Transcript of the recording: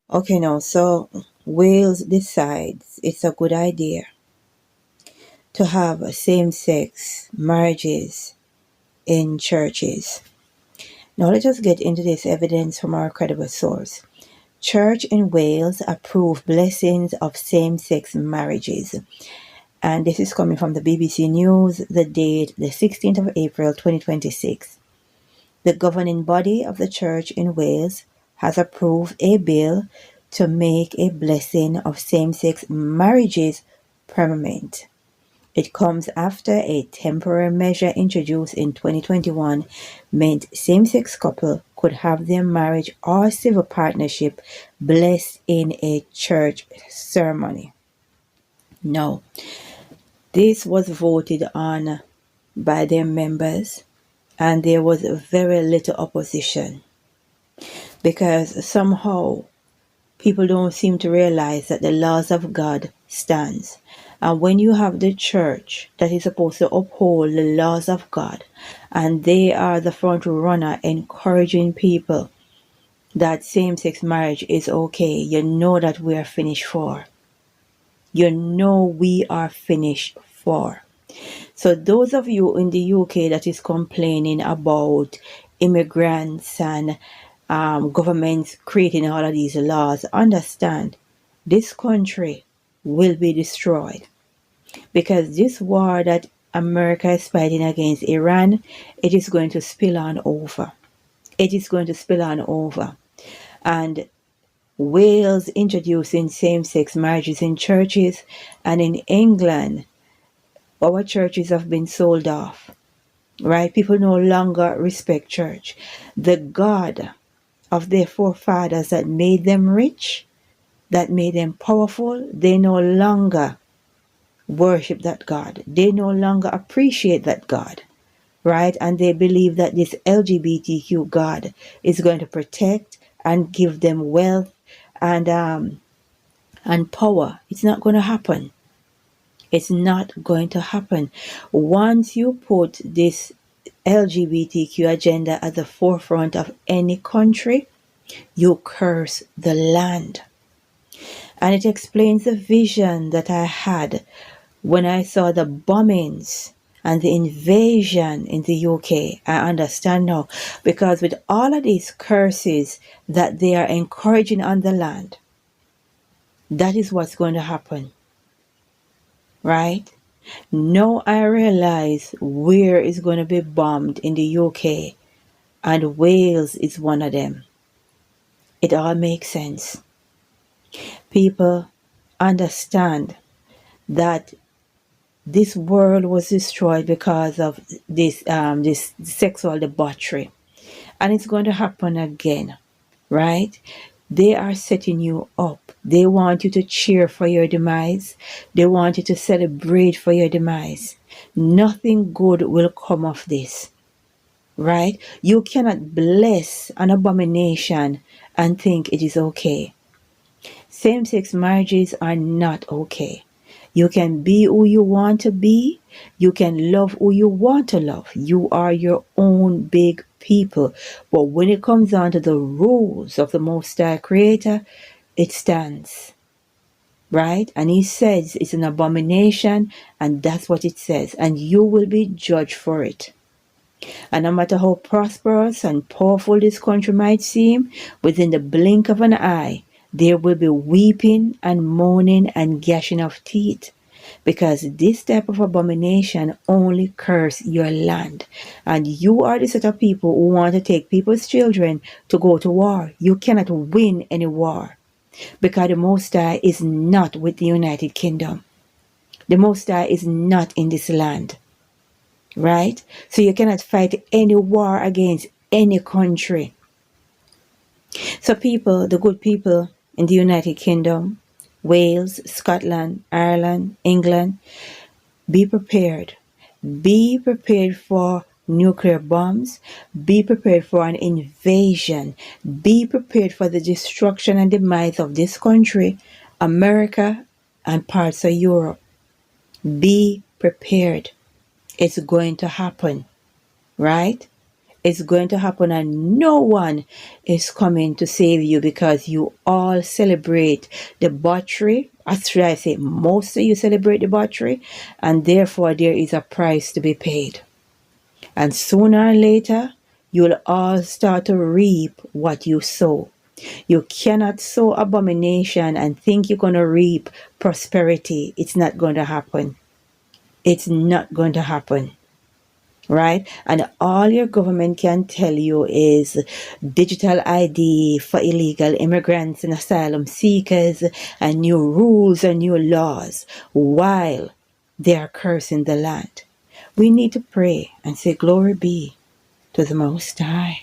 Okay, now, so Wales decides it's a good idea to have same-sex marriages in churches. Now, let us get into this evidence from our credible source. Church in Wales approve blessings of same-sex marriages. And this is coming from the BBC News, the date the 16th of April 2026. The governing body of the church in Wales has approved a bill to make a blessing of same-sex marriages permanent. It comes after a temporary measure introduced in 2021 meant same-sex couples could have their marriage or civil partnership blessed in a church ceremony. Now, this was voted on by their members, and there was very little opposition because somehow people don't seem to realize that the laws of God stands. And when you have the church that is supposed to uphold the laws of God, and they are the front runner encouraging people that same-sex marriage is okay, you know that we are finished for. You know we are finished for. So those of you in the UK that is complaining about immigrants and governments creating all of these laws, understand this country will be destroyed because this war that America is fighting against Iran, it is going to spill on over. It is going to spill on over. And Wales introducing same-sex marriages in churches, and in England, our churches have been sold off. Right? People no longer respect church. The God of their forefathers that made them rich, that made them powerful, they no longer worship that God. They no longer appreciate that God. Right? And they believe that this LGBTQ God is going to protect and give them wealth and power. It's not going to happen. It's not going to happen. Once you put this LGBTQ agenda at the forefront of any country, you curse the land. And it explains the vision that I had when I saw the bombings and the invasion in the UK. I understand now, because with all of these curses that they are encouraging on the land, that is what's going to happen. Right? Now I realize where is going to be bombed in the UK, and Wales is one of them. It all makes sense. People understand that this world was destroyed because of this sexual debauchery, and it's going to happen again, right? They are setting you up. They want you to cheer for your demise. They want you to celebrate for your demise. Nothing good will come of this, right? You cannot bless an abomination and think it is okay. Same-sex marriages are not okay. You can be who you want to be. You can love who you want to love. You are your own big people. But when it comes down to the rules of the Most High Creator, it stands. Right? And he says it's an abomination, and that's what it says. And you will be judged for it. And no matter how prosperous and powerful this country might seem, within the blink of an eye, there will be weeping and moaning and gashing of teeth, because this type of abomination only curse your land. And you are the set of people who want to take people's children to go to war. You cannot win any war, because the Most High is not with the United Kingdom. The Most High is not in this land. Right? So you cannot fight any war against any country. So people, the good people in the United Kingdom, Wales, Scotland, Ireland, England, be prepared. Be prepared for nuclear bombs. Be prepared for an invasion. Be prepared for the destruction and demise of this country, America, and parts of Europe. Be prepared. It's going to happen, right? It's going to happen, and no one is coming to save you, because you all celebrate the butchery. Actually, I say most of you celebrate the butchery, and therefore there is a price to be paid. And sooner or later, you'll all start to reap what you sow. You cannot sow abomination and think you're going to reap prosperity. It's not going to happen. It's not going to happen. Right? And all your government can tell you is digital ID for illegal immigrants and asylum seekers, and new rules and new laws, while they are cursing the land. We need to pray and say, glory be to the Most High.